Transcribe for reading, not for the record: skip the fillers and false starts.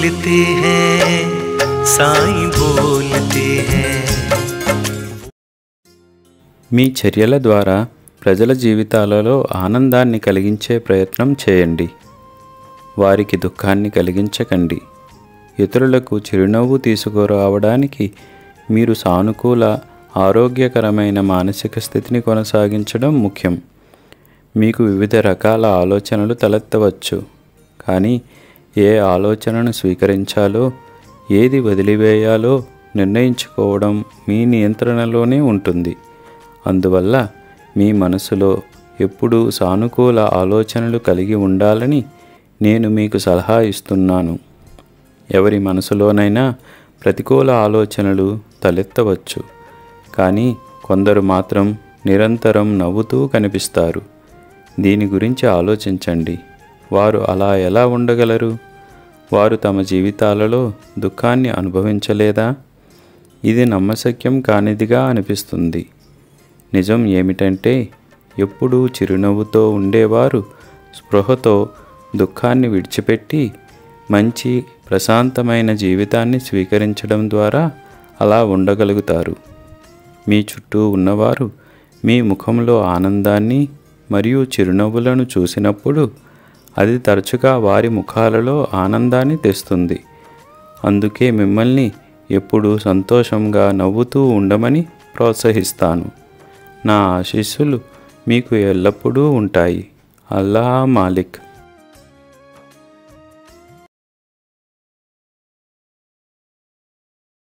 बोलते हैं साईं बोलते हैं। మీ చర్యల ద్వారా ప్రజల జీవితాలలో ఆనందాన్ని కలిగించే ప్రయత్నం చేయండి. వారికి దుఃఖాన్ని కలిగించకండి. ఇతరులకు చిరునవ్వు తీసుకురావడానికి మీరు సానుకూల ఆరోగ్యకరమైన మానసిక స్థితిని కొనసాగించడం ముఖ్యం. మీకు వివిధ రకాల ఆలోచనలు తలెత్తవచ్చు, కానీ ఏ ఆలోచనను స్వీకరించాలో ఏది వదిలివేయాలో నిర్ణయించుకోవడం మీ నియంత్రణలోనే ఉంటుంది. అందువల్ల మీ మనసులో ఎప్పుడూ సానుకూల ఆలోచనలు కలిగి ఉండాలని నేను మీకు సలహా ఇస్తున్నాను. ఎవరి మనసులోనైనా ప్రతికూల ఆలోచనలు తలెత్తవచ్చు, కానీ కొందరు మాత్రం నిరంతరం నవ్వుతూ కనిపిస్తారు. దీని గురించి ఆలోచించండి. వారు అలా ఎలా ఉండగలరు? వారు తమ జీవితాలలో దుఃఖాన్ని అనుభవించలేదా? ఇది నమ్మశక్యం కానిదిగా అనిపిస్తుంది. నిజం ఏమిటంటే, ఎప్పుడూ చిరునవ్వుతో ఉండేవారు స్పృహతో దుఃఖాన్ని విడిచిపెట్టి మంచి ప్రశాంతమైన జీవితాన్ని స్వీకరించడం ద్వారా అలా ఉండగలుగుతారు. మీ చుట్టూ ఉన్నవారు మీ ముఖంలో ఆనందాన్ని మరియు చిరునవ్వులను చూసినప్పుడు అది తరచుగా వారి ముఖాలలో ఆనందాన్ని తెస్తుంది. అందుకే మిమ్మల్ని ఎప్పుడూ సంతోషంగా నవ్వుతూ ఉండమని ప్రోత్సహిస్తాను. నా ఆశీస్సులు మీకు ఎల్లప్పుడూ ఉంటాయి. అల్లా మాలిక్.